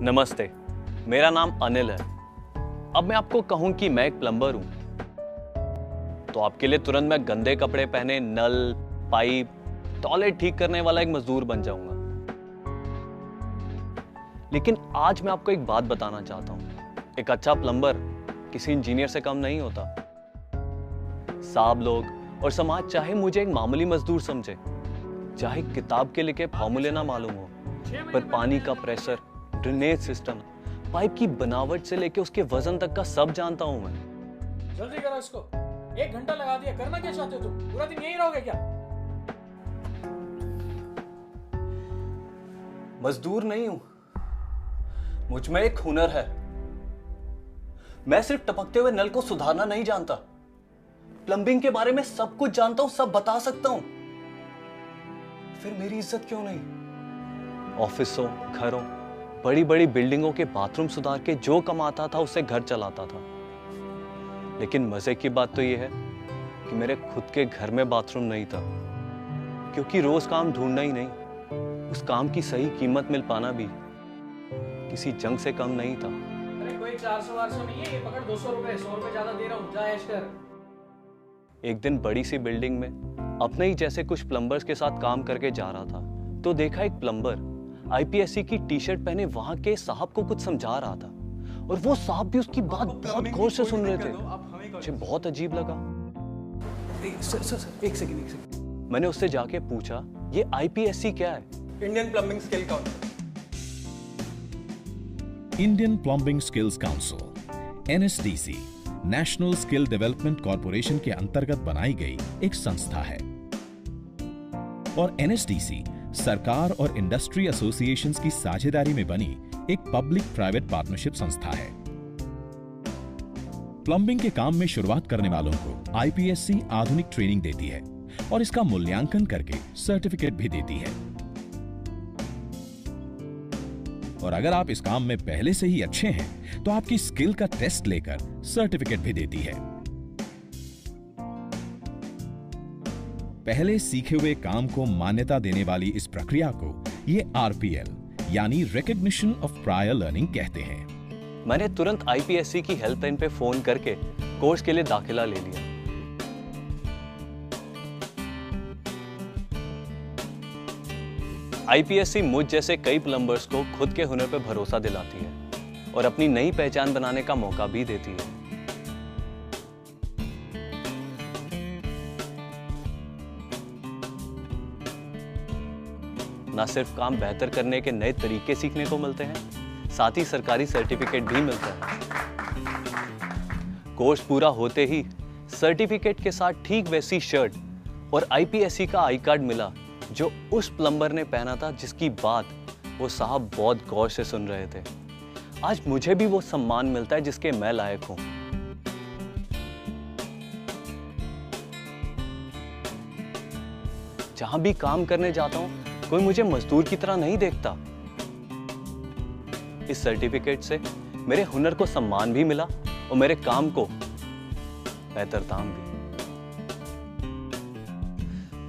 नमस्ते, मेरा नाम अनिल है। अब मैं आपको कहूं कि मैं एक प्लम्बर हूं, तो आपके लिए तुरंत मैं गंदे कपड़े पहने नल, पाइप, टॉयलेट ठीक करने वाला एक मजदूर बन जाऊंगा। लेकिन आज मैं आपको एक बात बताना चाहता हूं। एक अच्छा प्लम्बर किसी इंजीनियर से कम नहीं होता। साहब लोग और समाज चाहे मुझे एक मामूली मजदूर समझे, चाहे किताब के लिखे फॉर्मूले ना मालूम हो, पर पानी का प्रेशर, ड्रेनेज सिस्टम, पाइप की बनावट से लेके उसके वजन तक का सब जानता हूं मैं। जल्दी करो इसको, 1 घंटा लगा दिया। करना क्या चाहते हो तुम? पूरा दिन यहीं रहोगे क्या? मजदूर नहीं हूं, मुझ में एक हुनर है। मैं सिर्फ टपकते हुए नल को सुधारना नहीं जानता, प्लम्बिंग के बारे में सब कुछ जानता हूं, सब बता सकता हूं। फिर मेरी इज्जत क्यों नहीं? ऑफिसों, घरों, बड़ी बड़ी बिल्डिंगों के बाथरूम सुधार के जो कमाता था उससे घर चलाता था। लेकिन मजे की बात तो यह है कि मेरे खुद के घर में बाथरूम नहीं था, क्योंकि रोज काम ढूंढना ही नहीं, उस काम की सही कीमत मिल पाना भी किसी जंग से कम नहीं था। अरे कोई 400-400 नहीं है, ये पकड़ 200 रुपए, 100 रुपए ज्यादा दे रहा हूँ, जा ऐश कर। एक दिन बड़ी सी बिल्डिंग में अपने ही जैसे कुछ प्लम्बर्स के साथ काम करके जा रहा था, तो देखा एक प्लम्बर आईपीएससी की टी शर्ट पहने वहां के साहब को कुछ समझा रहा था, और वो साहब भी उसकी बात बहुत गौर से सुन रहे थे। मुझे बहुत अजीब लगा। सर, एक सेकंड। मैंने उससे जाके पूछा, ये आईपीएससी क्या है? Indian plumbing skill council. Indian plumbing skills council NSDC national skill development corporation के अंतर्गत बनाई गई एक संस्था है, और एनएसडीसी सरकार और इंडस्ट्री एसोसिएशंस की साझेदारी में बनी एक पब्लिक प्राइवेट पार्टनरशिप संस्था है। प्लम्बिंग के काम में शुरुआत करने वालों को आईपीएससी आधुनिक ट्रेनिंग देती है और इसका मूल्यांकन करके सर्टिफिकेट भी देती है। और अगर आप इस काम में पहले से ही अच्छे हैं तो आपकी स्किल का टेस्ट लेकर सर्टिफिकेट भी देती है। पहले सीखे हुए काम को मान्यता देने वाली इस प्रक्रिया को ये आरपीएल यानी रिकॉग्निशन ऑफ प्रायर लर्निंग कहते हैं। मैंने तुरंत आईपीएससी की हेल्पलाइन पे फोन करके कोर्स के लिए दाखिला ले लिया। आईपीएससी मुझ जैसे कई प्लम्बर्स को खुद के हुनर पे भरोसा दिलाती है और अपनी नई पहचान बनाने का मौका भी देती है। ना सिर्फ काम बेहतर करने के नए तरीके सीखने को मिलते हैं, साथ ही सरकारी सर्टिफिकेट भी मिलता है। कोर्स पूरा होते ही सर्टिफिकेट के साथ ठीक वैसी शर्ट और आईपीएससी का आई कार्ड मिला जो उस प्लम्बर ने पहना था, जिसकी बात वो साहब बहुत गौर से सुन रहे थे। आज मुझे भी वो सम्मान मिलता है जिसके मैं लायक हूं। जहां भी काम करने जाता हूं, कोई मुझे मजदूर की तरह नहीं देखता। इस सर्टिफिकेट से मेरे हुनर को सम्मान भी मिला और मेरे काम को बेहतर दाम भी।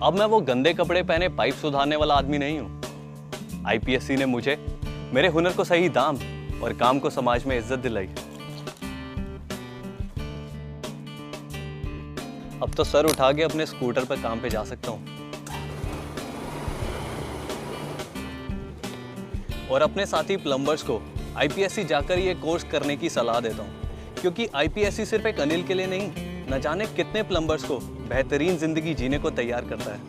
अब मैं वो गंदे कपड़े पहने पाइप सुधारने वाला आदमी नहीं हूं। आईपीएससी ने मुझे मेरे हुनर को सही दाम और काम को समाज में इज्जत दिलाई। अब तो सर उठा के अपने स्कूटर पर काम पे जा सकता हूं और अपने साथी प्लम्बर्स को आईपीएससी जाकर ये कोर्स करने की सलाह देता हूं, क्योंकि आईपीएससी सिर्फ एक अनिल के लिए नहीं, न जाने कितने प्लम्बर्स को बेहतरीन जिंदगी जीने को तैयार करता है।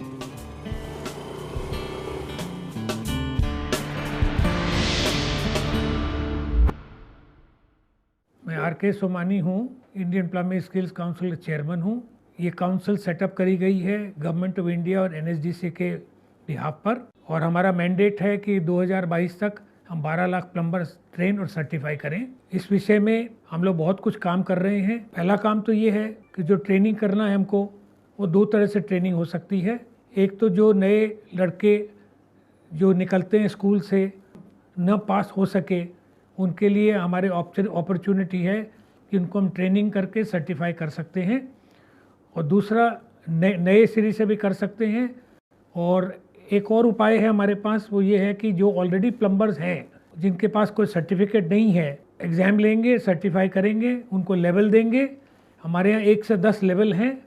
मैं आर.के. सोमानी हूँ, इंडियन प्लम्बिंग स्किल्स काउंसिल का चेयरमैन हूँ। ये काउंसिल सेटअप करी गई है गवर्नमेंट ऑफ इंडिया और एनएसडीसी के बिहाफ पर, और हमारा मैंडेट है कि 2022 तक हम 12 लाख प्लम्बर्स ट्रेन और सर्टिफाई करें। इस विषय में हम लोग बहुत कुछ काम कर रहे हैं। पहला काम तो ये है कि जो ट्रेनिंग करना है हमको, वो 2 तरह से ट्रेनिंग हो सकती है। एक तो जो नए लड़के जो निकलते हैं स्कूल से न पास हो सके, उनके लिए हमारे अपॉर्चुनिटी है कि उनको हम ट्रेनिंग करके सर्टिफाई कर सकते हैं, और दूसरा नए सिरे से भी कर सकते हैं। और एक और उपाय है हमारे पास, वो ये है कि जो ऑलरेडी प्लम्बर्स हैं जिनके पास कोई सर्टिफिकेट नहीं है, एग्ज़ाम लेंगे, सर्टिफाई करेंगे, उनको लेवल देंगे। हमारे यहाँ 1 से 10 लेवल हैं।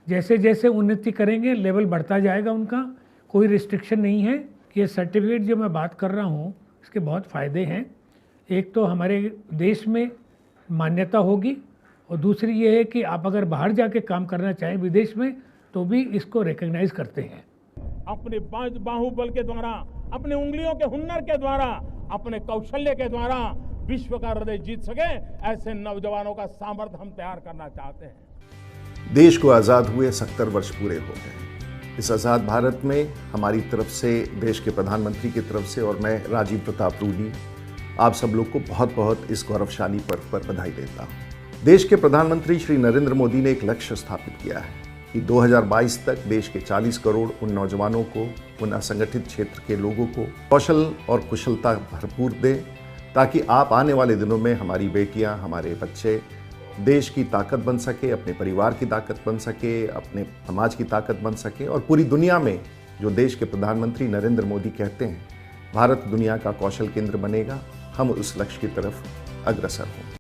जैसे जैसे उन्नति करेंगे लेवल बढ़ता जाएगा उनका, कोई रिस्ट्रिक्शन नहीं है। ये सर्टिफिकेट जो मैं बात कर रहा हूँ इसके बहुत फ़ायदे हैं। एक तो हमारे देश में मान्यता होगी और दूसरी ये है कि आप अगर बाहर जाके काम करना चाहें विदेश में तो भी इसको रिकॉग्नाइज करते हैं। अपने बाहुबल के द्वारा, अपने उंगलियों के हुनर के द्वारा, अपने कौशल्य के द्वारा विश्व का हृदय जीत सके, ऐसे नौजवानों का सामर्थ्य हम तैयार करना चाहते हैं। देश को आज़ाद हुए 70 वर्ष पूरे हो गए। इस आज़ाद भारत में हमारी तरफ से, देश के प्रधानमंत्री की तरफ से और मैं राजीव प्रताप रूडी आप सब लोग को बहुत बहुत इस गौरवशाली पर्व पर बधाई देता हूँ। देश के प्रधानमंत्री श्री नरेंद्र मोदी ने एक लक्ष्य स्थापित किया है कि 2022 तक देश के 40 करोड़ उन नौजवानों को, उन असंगठित क्षेत्र के लोगों को कौशल और कुशलता भरपूर दें, ताकि आप आने वाले दिनों में हमारी बेटियां, हमारे बच्चे देश की ताकत बन सके, अपने परिवार की ताकत बन सके, अपने समाज की ताकत बन सके और पूरी दुनिया में जो देश के प्रधानमंत्री नरेंद्र मोदी कहते हैं, भारत दुनिया का कौशल केंद्र बनेगा। हम उस लक्ष्य की तरफ अग्रसर हों।